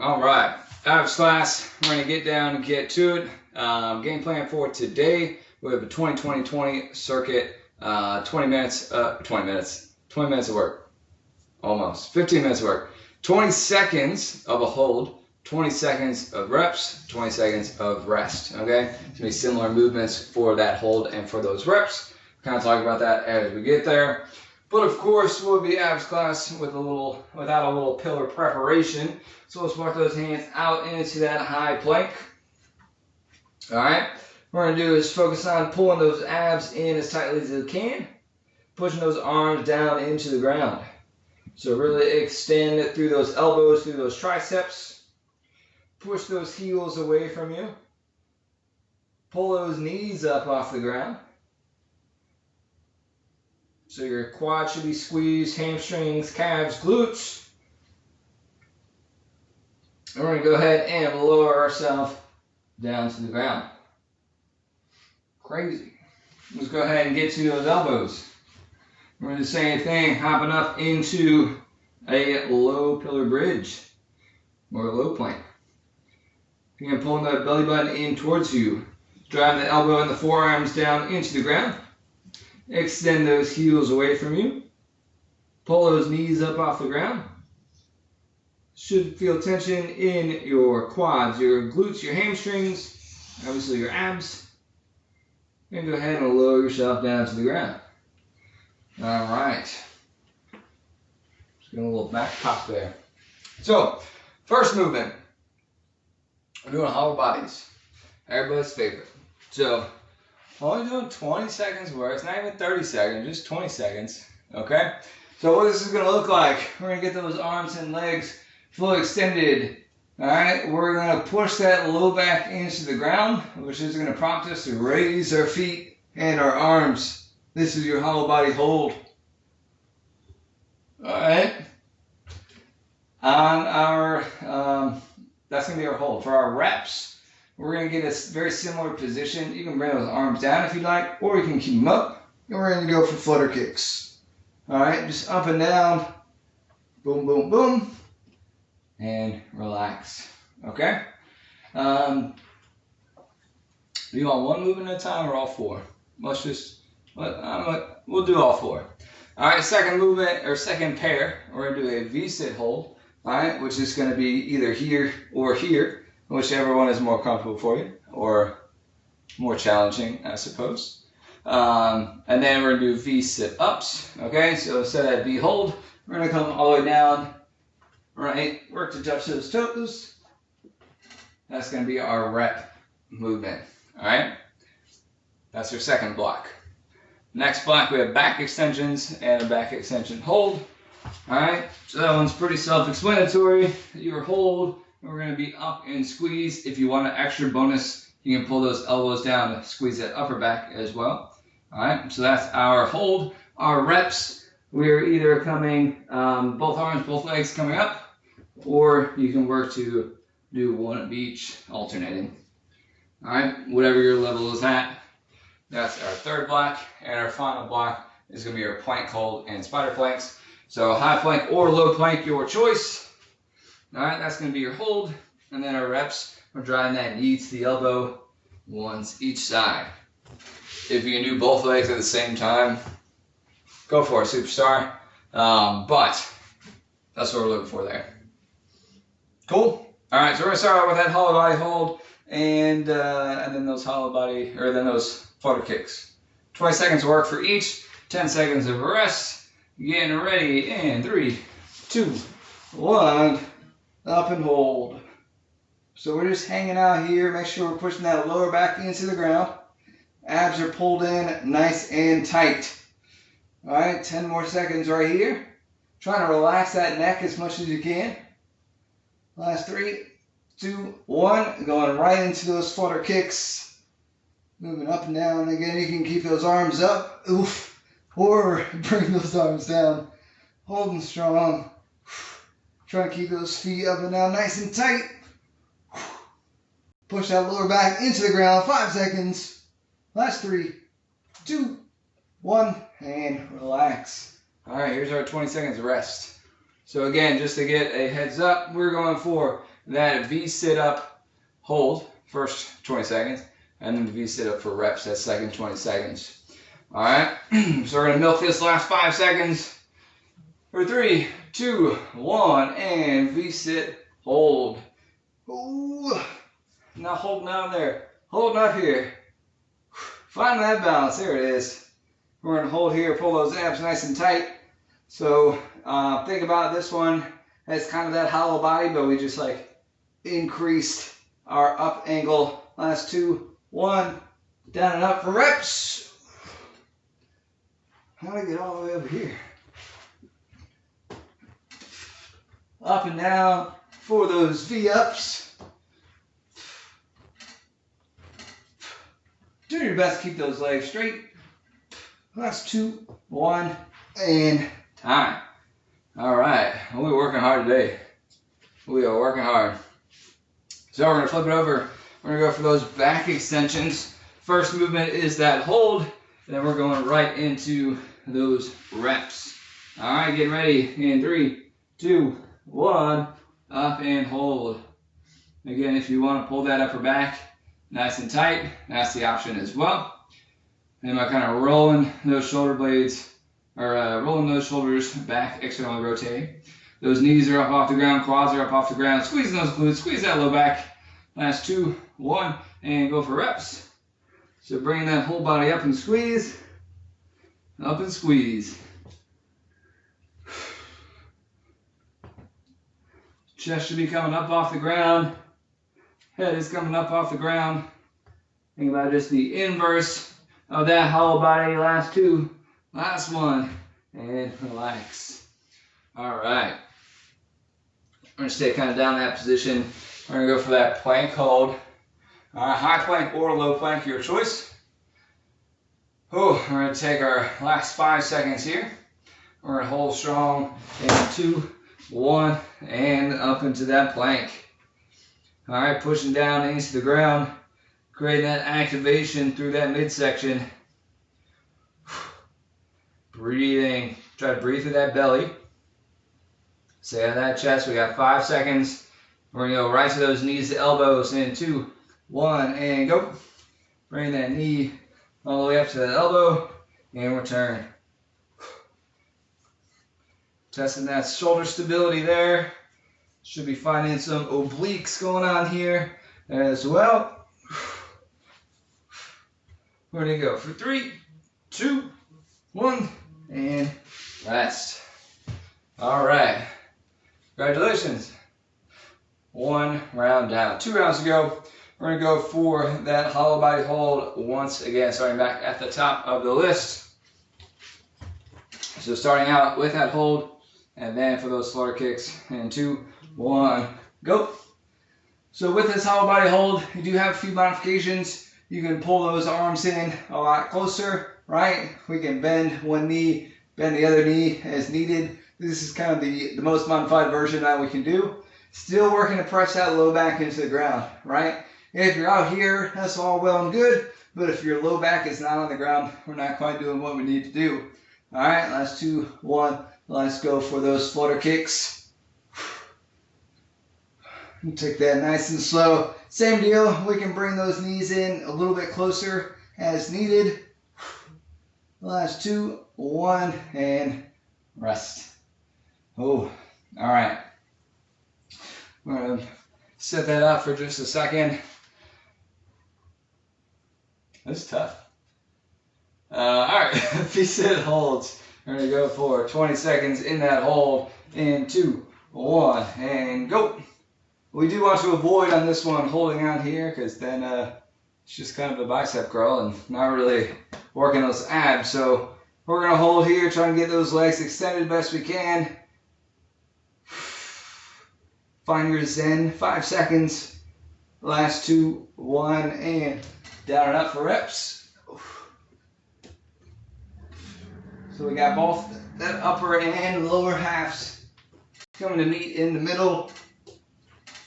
All right, abs class, we're going to get down and get to it. Game plan for today, we have a 20-20-20 circuit, 20 minutes of work, almost, 15 minutes of work, 20 seconds of a hold, 20 seconds of reps, 20 seconds of rest, okay? It's going to be similar movements for that hold and for those reps. Kind of talk about that as we get there. But of course, we'll be abs class without a little pillar preparation. So let's walk those hands out into that high plank. All right. What we're going to do is focus on pulling those abs in as tightly as you can, pushing those arms down into the ground. So really extend it through those elbows, through those triceps. Push those heels away from you. Pull those knees up off the ground. So your quad should be squeezed, hamstrings, calves, glutes. And we're going to go ahead and lower ourselves down to the ground. Crazy. Let's go ahead and get to those elbows. We're going to do the same thing, hopping up into a low pillar bridge or a low plank. Again, pulling that belly button in towards you. Driving the elbow and the forearms down into the ground. Extend those heels away from you. Pull those knees up off the ground. Should feel tension in your quads, your glutes, your hamstrings, obviously your abs. And go ahead and lower yourself down to the ground. All right. Just getting a little back pop there. So, first movement. We're doing hollow bodies. Everybody's favorite. So, only doing 20 seconds worth. It's not even 30 seconds, just 20 seconds. Okay? So what this is going to look like, we're going to get those arms and legs fully extended. Alright? We're going to push that low back into the ground, which is going to prompt us to raise our feet and our arms. This is your hollow body hold. Alright? On our, that's going to be our hold. For our reps, we're going to get a very similar position. You can bring those arms down if you like, or you can keep them up. And we're going to go for flutter kicks. All right, just up and down. Boom, boom, boom. And relax. Okay? Do you want one movement at a time or all four? We'll do all four. All right, second movement or second pair, we're going to do a V-sit hold. All right, which is going to be either here or here. Whichever one is more comfortable for you, or more challenging, I suppose. And then we're going to do V sit-ups. Okay, so instead of V hold, we're going to come all the way down, right? Work to touch those toes. That's going to be our rep movement. All right, that's your second block. Next block, we have back extensions and a back extension hold. All right, so that one's pretty self-explanatory. Your hold. We're going to be up and squeeze. If you want an extra bonus, you can pull those elbows down and squeeze that upper back as well. All right, so that's our hold. Our reps, we're either coming, both arms, both legs coming up, or you can work to do one of each, alternating. All right, whatever your level is at. That's our third block, and our final block is going to be our plank hold and spider planks. So high plank or low plank, your choice. All right, that's going to be your hold. And then our reps, we're driving that knee to the elbow once each side. If you can do both legs at the same time, go for it, superstar. But that's what we're looking for there. Cool? All right, so we're going to start out with that hollow body hold and then those those flutter kicks. 20 seconds of work for each, 10 seconds of rest. Getting ready in 3, 2, 1. Up and hold. So we're just hanging out here. Make sure we're pushing that lower back into the ground. Abs are pulled in nice and tight. All right, 10 more seconds right here. Trying to relax that neck as much as you can. Last 3, 2, 1. Going right into those flutter kicks. Moving up and down. Again, you can keep those arms up. Oof. Or bring those arms down. Holding strong. Try to keep those feet up and down nice and tight. Push that lower back into the ground. 5 seconds. Last 3, 2, 1. And relax. All right, here's our 20 seconds of rest. So again, just to get a heads up, we're going for that V sit up hold, first 20 seconds, and then the V sit up for reps, that second 20 seconds. All right, so we're gonna milk this last 5 seconds. For 3, 2, 1, and V sit, hold. Ooh. Now holding down there, holding up here. Find that balance, there it is. We're gonna hold here, pull those abs nice and tight. So think about this one as kind of that hollow body, but we just like increased our up angle. Last 2, 1, down and up for reps. How do I get all the way over here? Up and down for those V-ups. Do your best to keep those legs straight. Last 2, 1, and time. All right, we're working hard today. We are working hard. So we're gonna flip it over. We're gonna go for those back extensions. First movement is that hold, and then we're going right into those reps. All right, get ready in 3, 2, 1, up and hold. Again, if you want to pull that upper back nice and tight, that's the option as well. And by kind of rolling those shoulder blades, or rolling those shoulders back, externally rotating. Those knees are up off the ground, quads are up off the ground, squeezing those glutes, squeeze that low back. Last 2, 1, and go for reps. So bring that whole body up and squeeze, up and squeeze. Chest should be coming up off the ground. Head is coming up off the ground. Think about just the inverse of that hollow body. Last 2, last 1, and relax. All right. We're going to stay kind of down in that position. We're going to go for that plank hold. High plank or low plank, your choice. Oh, we're going to take our last 5 seconds here. We're going to hold strong in 2, 1, and up into that plank. All right, pushing down into the ground, creating that activation through that midsection. Breathing, try to breathe through that belly. Stay out of that chest. We got 5 seconds. We're gonna go right to those knees to elbows in 2, 1, and go. Bring that knee all the way up to that elbow and return. Testing that shoulder stability there. Should be finding some obliques going on here as well. We're gonna go for 3, 2, 1, and rest. All right, congratulations. 1 round down, 2 rounds to go. We're gonna go for that hollow body hold once again, starting back at the top of the list. So starting out with that hold, and then for those flutter kicks, and 2, 1, go. So with this hollow body hold, you do have a few modifications. You can pull those arms in a lot closer, right? We can bend one knee, bend the other knee as needed. This is kind of the most modified version that we can do. Still working to press that low back into the ground, right? If you're out here, that's all well and good, but if your low back is not on the ground, we're not quite doing what we need to do. All right, last 2, 1, let's go for those flutter kicks. Take that nice and slow. Same deal, we can bring those knees in a little bit closer as needed. Last 2, 1, and rest. Oh, all right. We're gonna set that up for just a second. That's tough. All right, V-sit holds. We're gonna go for 20 seconds in that hold. In 2, 1, and go. We do want to avoid on this one holding on here, because then it's just kind of a bicep curl and not really working those abs. So we're gonna hold here, try and get those legs extended best we can. Find your zen, 5 seconds. Last 2, 1, and down and up for reps. So we got both that upper and lower halves coming to meet in the middle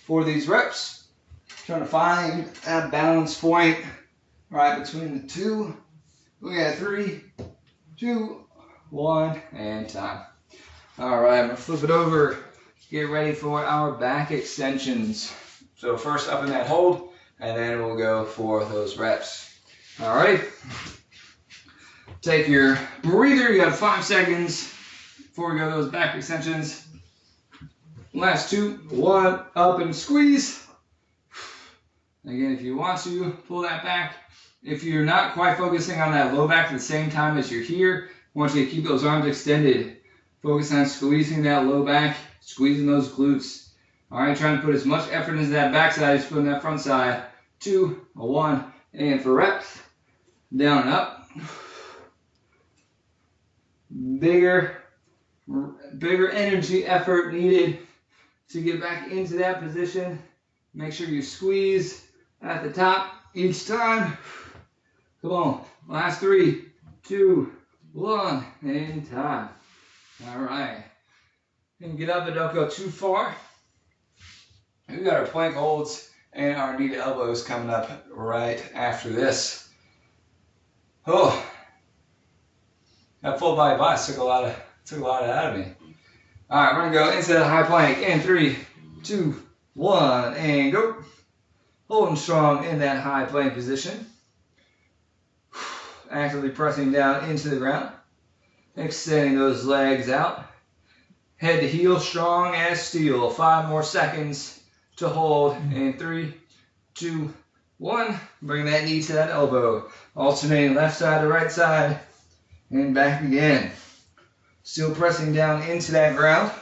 for these reps. Trying to find that balance point right between the two. We got 3, 2, 1, and time. All right, I'm gonna flip it over. get ready for our back extensions. So first up in that hold, and then we'll go for those reps. All right. Take your breather. You have 5 seconds before we go to those back extensions. Last 2, 1, up and squeeze. Again, if you want to, pull that back. If you're not quite focusing on that low back at the same time as you're here, I want you to keep those arms extended. Focus on squeezing that low back, squeezing those glutes. All right, trying to put as much effort into that back side as you put in that front side. 2, 1, and for reps. Down and up. Bigger energy effort needed to get back into that position. Make sure you squeeze at the top each time. Come on. Last 3, 2, 1, and time. All right. And get up, but don't go too far. We got our plank holds and our knee to elbows coming up right after this. Oh, that full body bias took a lot out of me. All right, we're gonna go into the high plank in 3, 2, 1, and go. Holding strong in that high plank position. Actively pressing down into the ground. Extending those legs out. Head to heel, strong as steel. 5 more seconds to hold. In 3, 2, 1. Bring that knee to that elbow. Alternating left side to right side. And back again. Still pressing down into that ground.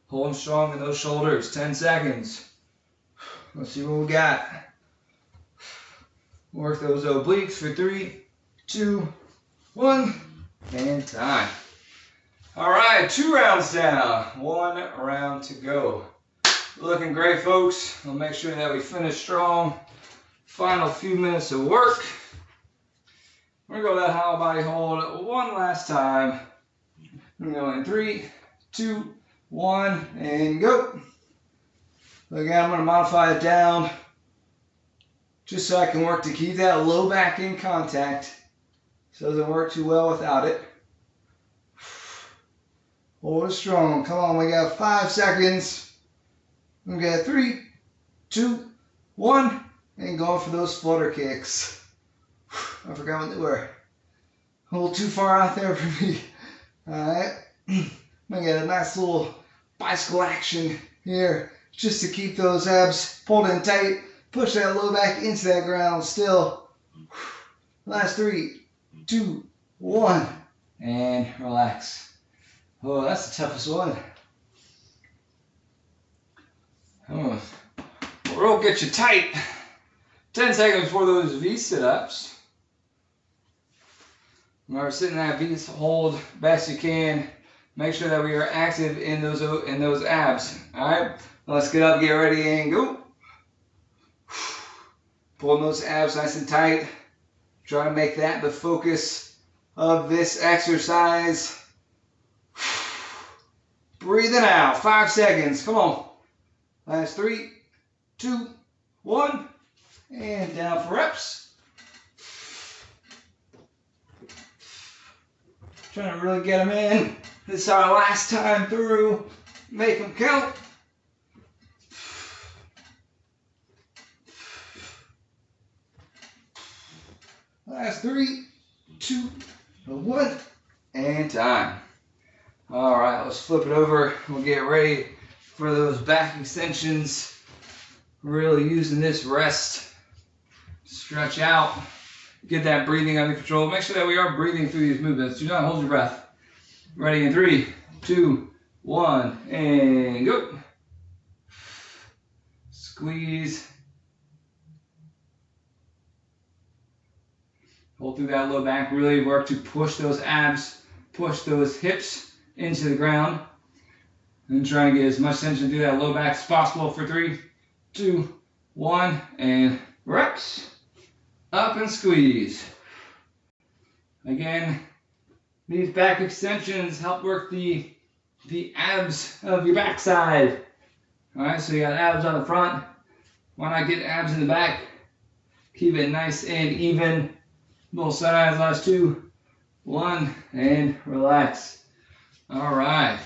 Holding strong in those shoulders. 10 seconds. Let's see what we got. Work those obliques for 3, 2, 1, and time. All right, 2 rounds down, 1 round to go. Looking great, folks. We'll make sure that we finish strong. Final few minutes of work. We're gonna go that hollow body hold one last time. We're gonna go in 3, 2, 1, and go. Again, I'm gonna modify it down just so I can work to keep that low back in contact. So it doesn't work too well without it. Hold it strong. Come on, we got 5 seconds. We got 3, 2, 1, and going for those flutter kicks. I forgot what they were. A little too far out there for me. Alright. I'm gonna get a nice little bicycle action here just to keep those abs pulled in tight. Push that low back into that ground still. Last 3, 2, 1, and relax. Oh, that's the toughest one. Oh, we'll get you tight. 10 seconds for those V sit-ups. Remember, sit in that V hold best you can. Make sure that we are active in those abs. All right, let's get up, get ready, and go. Pulling those abs nice and tight. Try to make that the focus of this exercise. Breathing out. 5 seconds. Come on. Last 3, 2, 1, and down for reps. Trying to really get them in. This is our last time through. Make them count. Last 3, 2, 1, and time. All right, let's flip it over. We'll get ready for those back extensions. Really using this rest. Stretch out. Get that breathing under control. Make sure that we are breathing through these movements. Do not hold your breath. Ready in 3, 2, 1, and go. Squeeze. Hold through that low back. Really work to push those abs, push those hips into the ground. And try to get as much tension through that low back as possible for 3, 2, 1, and reps. Up and squeeze. Again, these back extensions help work the abs of your backside. All right, so you got abs on the front. Why not get abs in the back? Keep it nice and even. Both sides, last 2, 1, and relax. All right.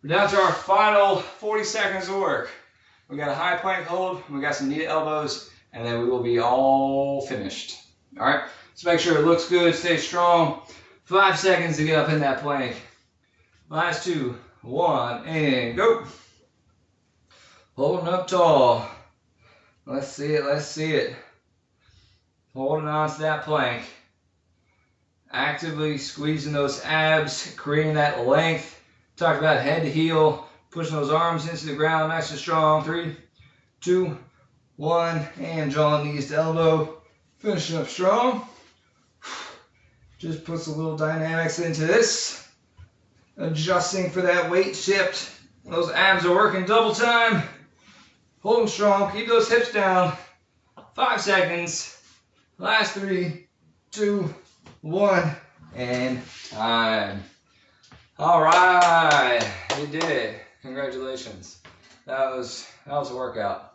We're down to our final 40 seconds of work. We got a high plank hold, we got some knee elbows, and then we will be all finished. All right, so make sure it looks good, stay strong. 5 seconds to get up in that plank. Last 2, 1, and go. Holding up tall. Let's see it, let's see it. Holding on to that plank. Actively squeezing those abs, creating that length. Talk about head to heel, pushing those arms into the ground nice and strong. 3, 2, 1, and drawing knees to elbow. Finishing up strong. Just puts a little dynamics into this. Adjusting for that weight shift. Those abs are working double time. Hold them strong, keep those hips down. 5 seconds. Last 3, 2, 1, and time. All right, you did it. Congratulations. That was a workout.